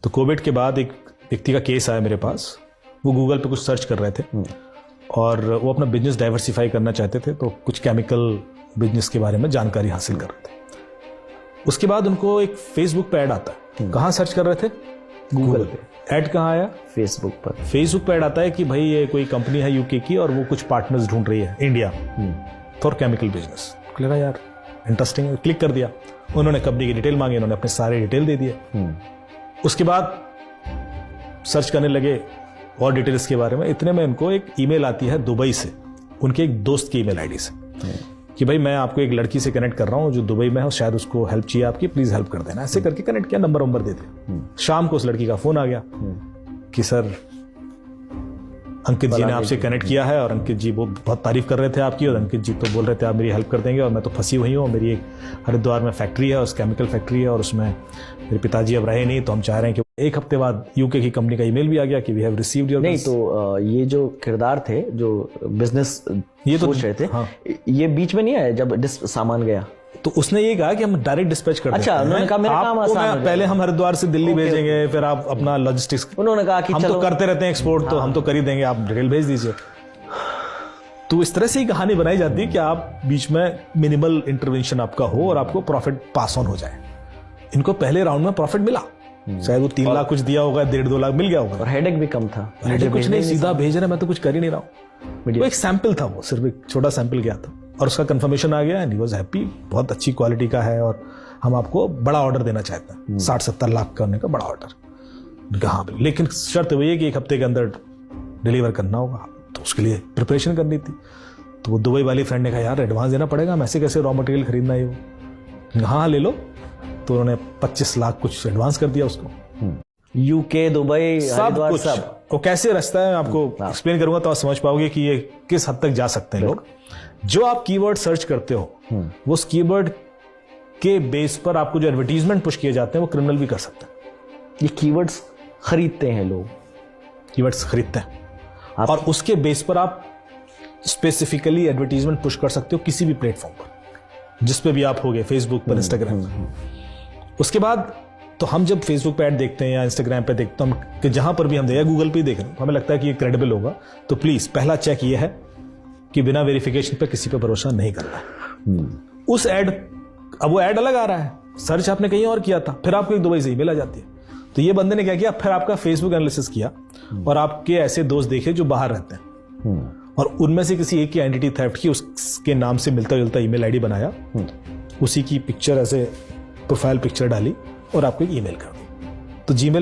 तो कोविड के बाद एक व्यक्ति का केस आया मेरे पास, वो गूगल पे कुछ सर्च कर रहे थे और वो अपना बिजनेस डाइवर्सिफाई करना चाहते थे, तो कुछ केमिकल बिजनेस के बारे में जानकारी हासिल कर रहे थे। उसके बाद उनको एक फेसबुक पे ऐड आता है। कहाँ सर्च कर रहे थे? गूगल पे। ऐड कहाँ आया? फेसबुक पर। फेसबुक पे ऐड आता है कि भाई ये कोई कंपनी है यूके की और वो कुछ पार्टनर्स ढूंढ रही है इंडिया फॉर केमिकल बिजनेस। लगा यार इंटरेस्टिंग है, क्लिक कर दिया। उन्होंने कंपनी की डिटेल मांगी, उन्होंने अपने सारे डिटेल दे दिए। उसके बाद सर्च करने लगे और डिटेल्स के बारे में। इतने में इनको एक ईमेल आती है दुबई से, उनके एक दोस्त की ईमेल आईडी से, कि भाई मैं आपको एक लड़की से कनेक्ट कर रहा हूं जो दुबई में है, शायद उसको हेल्प चाहिए आपकी, प्लीज हेल्प कर देना। ऐसे करके कनेक्ट किया, नंबर दे दिया। शाम को उस लड़की का फोन आ गया कि सर अंकित जी ने आपसे कनेक्ट किया है और अंकित जी वो बहुत तारीफ कर रहे थे आपकी, और अंकित जी तो बोल रहे थे आप मेरी हेल्प कर देंगे, और मैं तो फंसी हुई हूँ। मेरी एक हरिद्वार में फैक्ट्री है, उस केमिकल फैक्ट्री है, और उसमें मेरे पिताजी अब रहे नहीं, तो हम चाह रहे हैं कि एक हफ्ते बाद यूके की कंपनी का ईमेल भी आ गया कि वी हैव रिसीव्ड योर। नहीं तो ये जो किरदार थे जो बिजनेस ये तो सोच रहे थे, हाँ। ये बीच में नहीं आया जब सामान गया? तो उसने ये कहा कि हम डायरेक्ट डिस्पैच कर अच्छा, उन्होंने कहा मेरा काम आसान है, पहले हम हरिद्वार से दिल्ली भेजेंगे, फिर आप अपना लॉजिस्टिक्स। उन्होंने कहा कि हम तो करते रहते हैं एक्सपोर्ट, तो हम तो कर ही देंगे, आप डिटेल भेज दीजिए। तो इस तरह से ही कहानी बनाई जाती है कि आप बीच में मिनिमल इंटरवेंशन आपका हो और आपको प्रॉफिट पास ऑन हो जाए। इनको पहले राउंड में प्रॉफिट मिला, शायद वो 3 लाख कुछ दिया होगा, 1.5-2 लाख मिल गया होगा, और हेडेक भी कम था। हेडेक कुछ नहीं, सीधा भेज रहे, मैं तो कुछ कर ही नहीं रहा हूँ। वो एक सैंपल था, वो सिर्फ एक छोटा सैंपल गया था और उसका कंफर्मेशन आ गया एंड ही वाज हैप्पी। बहुत अच्छी क्वालिटी का है और हम आपको बड़ा ऑर्डर देना चाहते हैं, 60-70 लाख करने का बड़ा ऑर्डर। हाँ, लेकिन शर्त वही है कि 1 हफ्ते के अंदर डिलीवर करना होगा, तो उसके लिए प्रिपरेशन करनी थी। तो वो दुबई वाली फ्रेंड ने कहा यार एडवांस देना पड़ेगा, मैं ऐसे कैसे रॉ मटेरियल खरीदना है वो। हाँ ले लो। तो उन्होंने 25 लाख कुछ एडवांस कर दिया उसको। यूके, दुबई, सब कुछ। सब वो कैसे रास्ता है आपको एक्सप्लेन करूंगा तो आप समझ पाओगे कि ये किस हद तक जा सकते हैं लोग। जो आप कीवर्ड सर्च करते हो वो उस कीवर्ड के बेस पर आपको जो एडवर्टीजमेंट पुश किए जाते हैं वो क्रिमिनल भी कर सकते हैं। ये कीवर्ड्स खरीदते हैं लोग, कीवर्ड्स खरीदते हैं और उसके बेस पर आप स्पेसिफिकली एडवर्टीजमेंट पुश कर सकते हो किसी भी प्लेटफॉर्म पर, जिस पे भी आप होगे, फेसबुक पर, इंस्टाग्राम पर। उसके बाद तो हम जब फेसबुक पे ऐड देखते हैं या इंस्टाग्राम पे देखते हैं कि जहां पर भी हम देखें, गूगल पे देख रहे हैं, हमें लगता है कि ये क्रेडिबल होगा, तो प्लीज पहला चेक ये है कि बिना वेरिफिकेशन पे किसी पे भरोसा नहीं करना है। उस ऐड, अब वो ऐड अलग आ रहा है, सर्च आपने कहीं और किया था, फिर आपको एक दुबई से ईमेल आ जाती है। तो ये बंदे ने क्या किया, फिर आपका फेसबुक एनालिसिस किया और आपके ऐसे दोस्त देखे जो बाहर रहते हैं और उनमें से किसी एक की आइडेंटिटी थेफ्ट की, उसके नाम से मिलता जुलता ईमेल आईडी बनाया, उसी की पिक्चर ऐसे प्रोफाइल पिक्चर डाली और आपको एक ईमेल कर दी। तो जीमेल